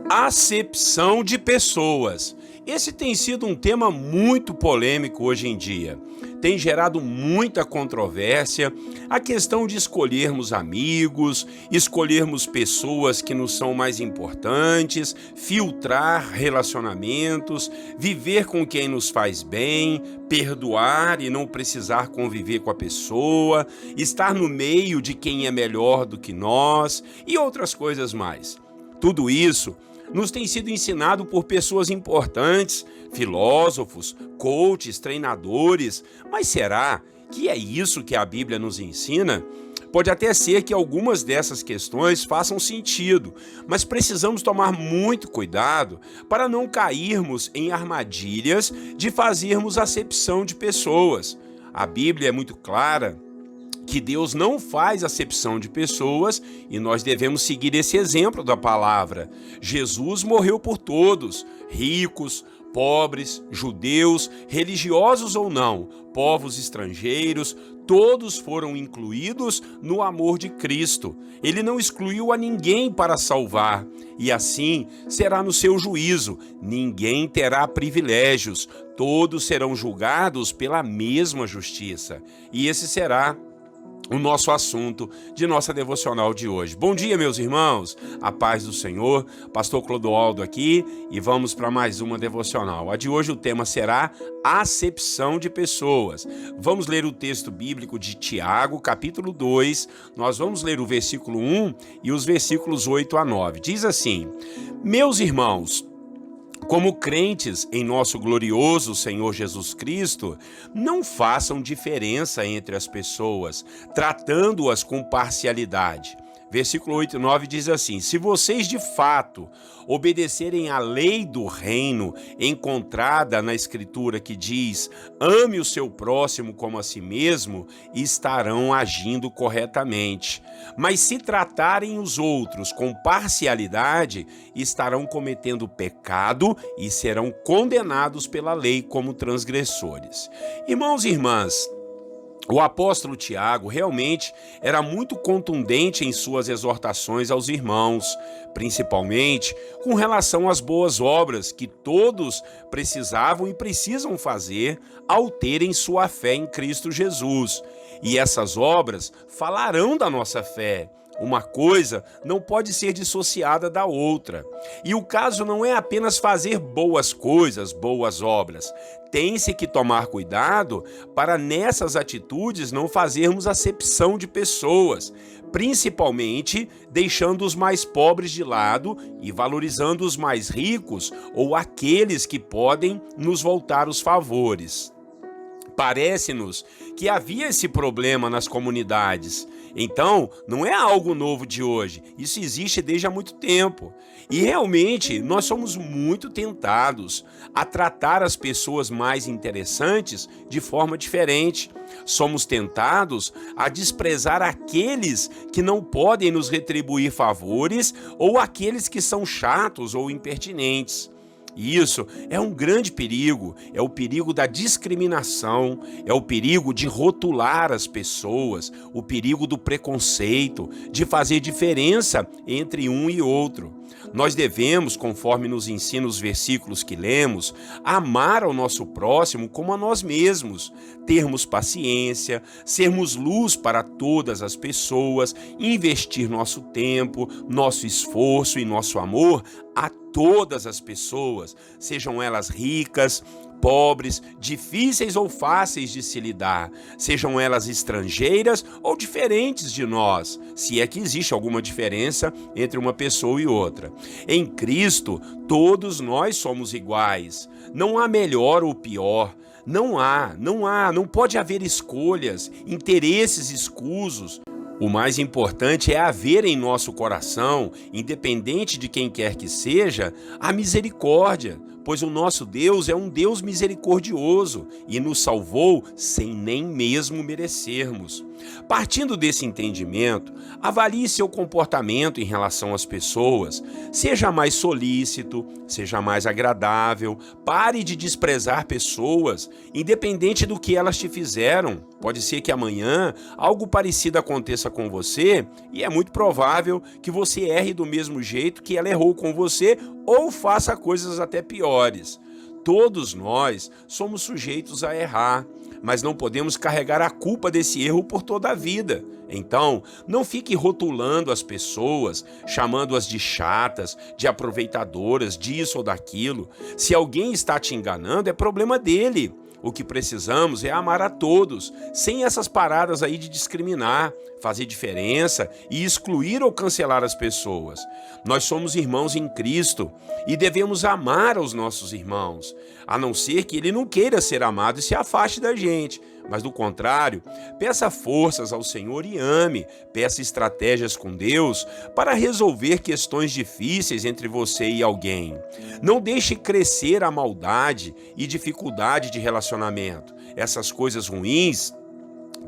Acepção de pessoas. Esse tem sido um tema muito polêmico hoje em dia. Tem gerado muita controvérsia a questão de escolhermos amigos, escolhermos pessoas que nos são mais importantes, filtrar relacionamentos, viver com quem nos faz bem, perdoar e não precisar conviver com a pessoa, estar no meio de quem é melhor do que nós e outras coisas mais. Tudo isso nos tem sido ensinado por pessoas importantes, filósofos, coaches, treinadores. Mas será que é isso que a Bíblia nos ensina? Pode até ser que algumas dessas questões façam sentido, mas precisamos tomar muito cuidado para não cairmos em armadilhas de fazermos acepção de pessoas. A Bíblia é muito clara que Deus não faz acepção de pessoas e nós devemos seguir esse exemplo da palavra. Jesus morreu por todos, ricos, pobres, judeus, religiosos ou não, povos estrangeiros, todos foram incluídos no amor de Cristo. Ele não excluiu a ninguém para salvar, e assim será no seu juízo. Ninguém terá privilégios, todos serão julgados pela mesma justiça. E esse será o nosso assunto de nossa devocional de hoje. Bom dia, meus irmãos, a paz do Senhor, pastor Clodoaldo aqui e vamos para mais uma devocional. A de hoje o tema será acepção de pessoas. Vamos ler o texto bíblico de Tiago, capítulo 2, nós vamos ler o versículo 1 e os versículos 8 a 9. Diz assim: meus irmãos, como crentes em nosso glorioso Senhor Jesus Cristo, não façam diferença entre as pessoas, tratando-as com parcialidade. Versículo 8 e 9 diz assim: se vocês de fato obedecerem à lei do reino encontrada na Escritura que diz, ame o seu próximo como a si mesmo, estarão agindo corretamente. Mas se tratarem os outros com parcialidade, estarão cometendo pecado e serão condenados pela lei como transgressores. Irmãos e irmãs, o apóstolo Tiago realmente era muito contundente em suas exortações aos irmãos, principalmente com relação às boas obras que todos precisavam e precisam fazer ao terem sua fé em Cristo Jesus. E essas obras falarão da nossa fé. Uma coisa não pode ser dissociada da outra. E o caso não é apenas fazer boas coisas, boas obras. Tem-se que tomar cuidado para nessas atitudes não fazermos acepção de pessoas, principalmente deixando os mais pobres de lado e valorizando os mais ricos ou aqueles que podem nos voltar os favores. Parece-nos que havia esse problema nas comunidades. Então, não é algo novo de hoje. Isso existe desde há muito tempo. E realmente, nós somos muito tentados a tratar as pessoas mais interessantes de forma diferente. Somos tentados a desprezar aqueles que não podem nos retribuir favores ou aqueles que são chatos ou impertinentes. E isso é um grande perigo, é o perigo da discriminação, é o perigo de rotular as pessoas, o perigo do preconceito, de fazer diferença entre um e outro. Nós devemos, conforme nos ensina os versículos que lemos, amar ao nosso próximo como a nós mesmos, termos paciência, sermos luz para todas as pessoas, investir nosso tempo, nosso esforço e nosso amor a todas as pessoas, sejam elas ricas, pobres, difíceis ou fáceis de se lidar, sejam elas estrangeiras ou diferentes de nós, se é que existe alguma diferença entre uma pessoa e outra. Em Cristo, todos nós somos iguais, não há melhor ou pior, não pode haver escolhas, interesses escusos. O mais importante é haver em nosso coração, independente de quem quer que seja, a misericórdia, pois o nosso Deus é um Deus misericordioso e nos salvou sem nem mesmo merecermos. Partindo desse entendimento, avalie seu comportamento em relação às pessoas. Seja mais solícito, seja mais agradável, pare de desprezar pessoas, independente do que elas te fizeram. Pode ser que amanhã algo parecido aconteça com você e é muito provável que você erre do mesmo jeito que ela errou com você ou faça coisas até piores. Todos nós somos sujeitos a errar, mas não podemos carregar a culpa desse erro por toda a vida. Então, não fique rotulando as pessoas, chamando-as de chatas, de aproveitadoras, disso ou daquilo. Se alguém está te enganando, é problema dele. O que precisamos é amar a todos, sem essas paradas aí de discriminar, fazer diferença e excluir ou cancelar as pessoas. Nós somos irmãos em Cristo e devemos amar aos nossos irmãos, a não ser que ele não queira ser amado e se afaste da gente. Mas do contrário, peça forças ao Senhor e ame, peça estratégias com Deus para resolver questões difíceis entre você e alguém. Não deixe crescer a maldade e dificuldade de relacionamento. Essas coisas ruins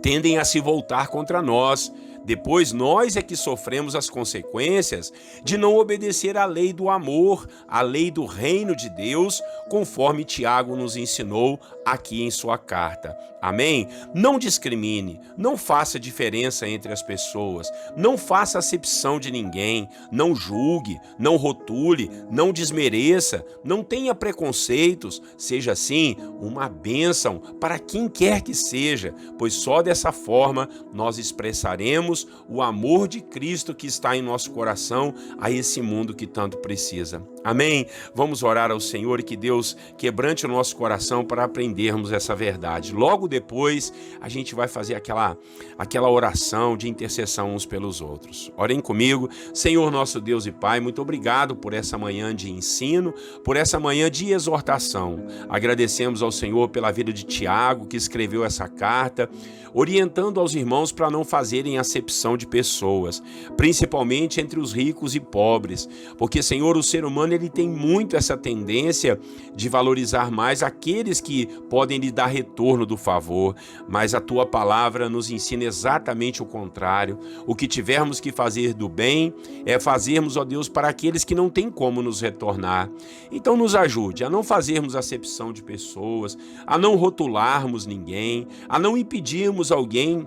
tendem a se voltar contra nós. Depois nós é que sofremos as consequências de não obedecer à lei do amor, à lei do reino de Deus, conforme Tiago nos ensinou aqui em sua carta. Amém? Não discrimine, não faça diferença entre as pessoas, não faça acepção de ninguém, não julgue, não rotule, não desmereça, não tenha preconceitos, seja assim uma bênção para quem quer que seja, pois só dessa forma nós expressaremos o amor de Cristo que está em nosso coração a esse mundo que tanto precisa. Amém? Vamos orar ao Senhor e que Deus quebrante o nosso coração para aprendermos essa verdade. Logo depois, a gente vai fazer aquela oração de intercessão uns pelos outros. Orem comigo. Senhor nosso Deus e Pai, muito obrigado por essa manhã de ensino, por essa manhã de exortação. Agradecemos ao Senhor pela vida de Tiago, que escreveu essa carta, orientando aos irmãos para não fazerem acepção de pessoas, principalmente entre os ricos e pobres, porque, Senhor, o ser humano ele tem muito essa tendência de valorizar mais aqueles que podem lhe dar retorno do favor, mas a Tua palavra nos ensina exatamente o contrário. O que tivermos que fazer do bem é fazermos, ó Deus, para aqueles que não têm como nos retornar. Então nos ajude a não fazermos acepção de pessoas, a não rotularmos ninguém, a não impedirmos alguém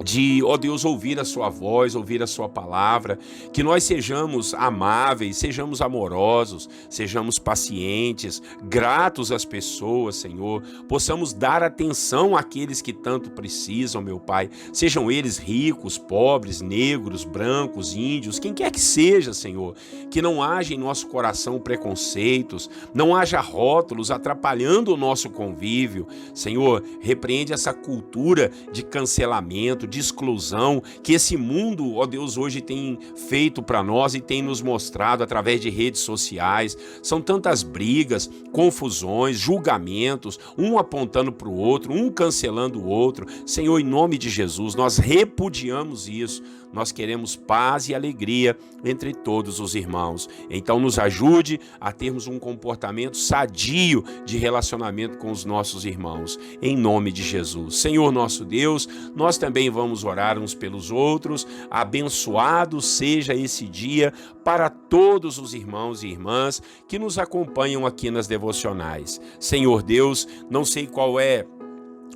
de, ó Deus, ouvir a sua voz, ouvir a sua palavra, que nós sejamos amáveis, sejamos amorosos, sejamos pacientes, gratos às pessoas, Senhor, possamos dar atenção àqueles que tanto precisam, meu Pai, sejam eles ricos, pobres, negros, brancos, índios, quem quer que seja, Senhor, que não haja em nosso coração preconceitos, não haja rótulos atrapalhando o nosso convívio. Senhor, repreende essa cultura de cancelamento, de exclusão que esse mundo, ó Deus, hoje tem feito para nós e tem nos mostrado através de redes sociais. São tantas brigas, confusões, julgamentos, um apontando para o outro, um cancelando o outro. Senhor, em nome de Jesus, nós repudiamos isso. Nós queremos paz e alegria entre todos os irmãos. Então nos ajude a termos um comportamento sadio de relacionamento com os nossos irmãos. Em nome de Jesus. Senhor nosso Deus, nós também vamos orar uns pelos outros. Abençoado seja esse dia para todos os irmãos e irmãs que nos acompanham aqui nas devocionais. Senhor Deus, não sei qual é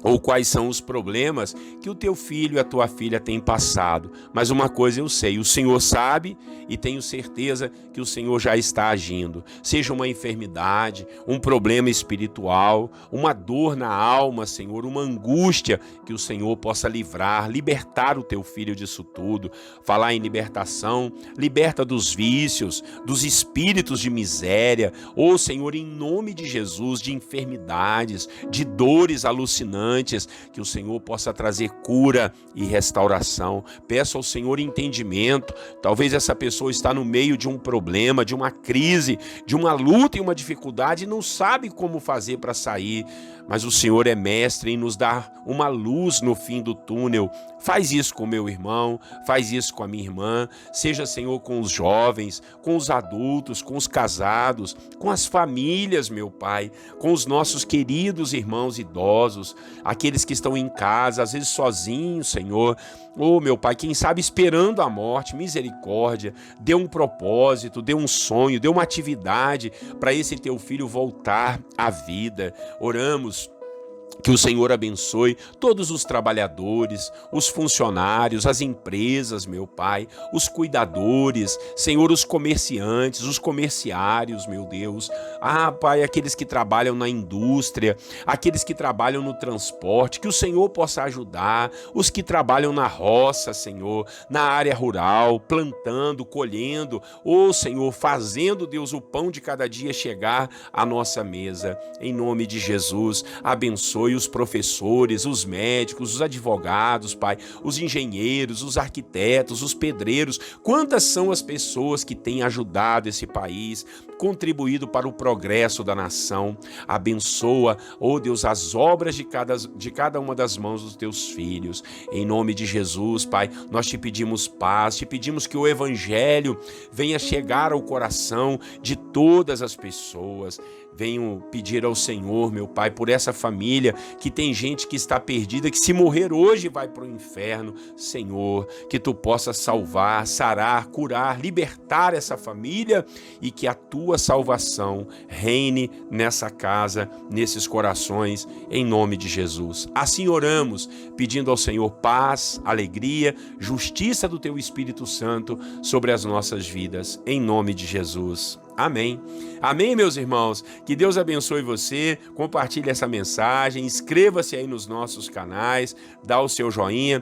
ou quais são os problemas que o teu filho e a tua filha têm passado. Mas uma coisa eu sei, o Senhor sabe e tenho certeza que o Senhor já está agindo. Seja uma enfermidade, um problema espiritual, uma dor na alma, Senhor, uma angústia, que o Senhor possa livrar, libertar o teu filho disso tudo. Falar em libertação, liberta dos vícios, dos espíritos de miséria, ou Senhor, em nome de Jesus, de enfermidades, de dores alucinantes, que o Senhor possa trazer cura e restauração. Peço ao Senhor entendimento. Talvez essa pessoa está no meio de um problema, de uma crise, de uma luta e uma dificuldade e não sabe como fazer para sair. Mas o Senhor é mestre em nos dar uma luz no fim do túnel, Faz isso com o meu irmão, faz isso com a minha irmã, seja, Senhor, com os jovens, com os adultos, com os casados, com as famílias, meu Pai, com os nossos queridos irmãos idosos, aqueles que estão em casa, às vezes sozinhos, Senhor. Oh, meu Pai, quem sabe esperando a morte, misericórdia, dê um propósito, dê um sonho, dê uma atividade para esse teu filho voltar à vida. Oramos que o Senhor abençoe todos os trabalhadores, os funcionários, as empresas, meu Pai, os cuidadores, Senhor, os comerciantes, os comerciários, meu Deus. Ah, Pai, aqueles que trabalham na indústria, aqueles que trabalham no transporte, que o Senhor possa ajudar, os que trabalham na roça, Senhor, na área rural, plantando, colhendo, oh, Senhor, fazendo, Deus, o pão de cada dia chegar à nossa mesa. Em nome de Jesus, abençoe os professores, os médicos, os advogados, Pai, os engenheiros, os arquitetos, os pedreiros. Quantas são as pessoas que têm ajudado esse país, contribuído para o progresso da nação. Abençoa, oh Deus, as obras de cada uma das mãos dos teus filhos. Em nome de Jesus, Pai, nós te pedimos paz, te pedimos que o Evangelho venha chegar ao coração de todas as pessoas. Venho pedir ao Senhor, meu Pai, por essa família que tem gente que está perdida, que se morrer hoje vai para o inferno. Senhor, que tu possa salvar, sarar, curar, libertar essa família e que a tua salvação reine nessa casa, nesses corações, em nome de Jesus. Assim oramos, pedindo ao Senhor paz, alegria, justiça do teu Espírito Santo sobre as nossas vidas, em nome de Jesus. Amém. Amém, meus irmãos. Que Deus abençoe você. Compartilhe essa mensagem. Inscreva-se aí nos nossos canais. Dá o seu joinha.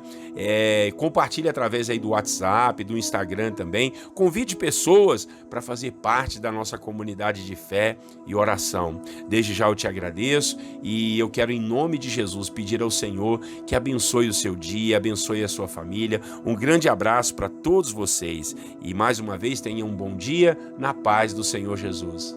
Compartilhe através aí do WhatsApp, do Instagram também. Convide pessoas para fazer parte da nossa comunidade de fé e oração. Desde já eu te agradeço e eu quero, em nome de Jesus, pedir ao Senhor que abençoe o seu dia, abençoe a sua família. Um grande abraço para todos vocês. E mais uma vez, tenham um bom dia na paz do Senhor Jesus.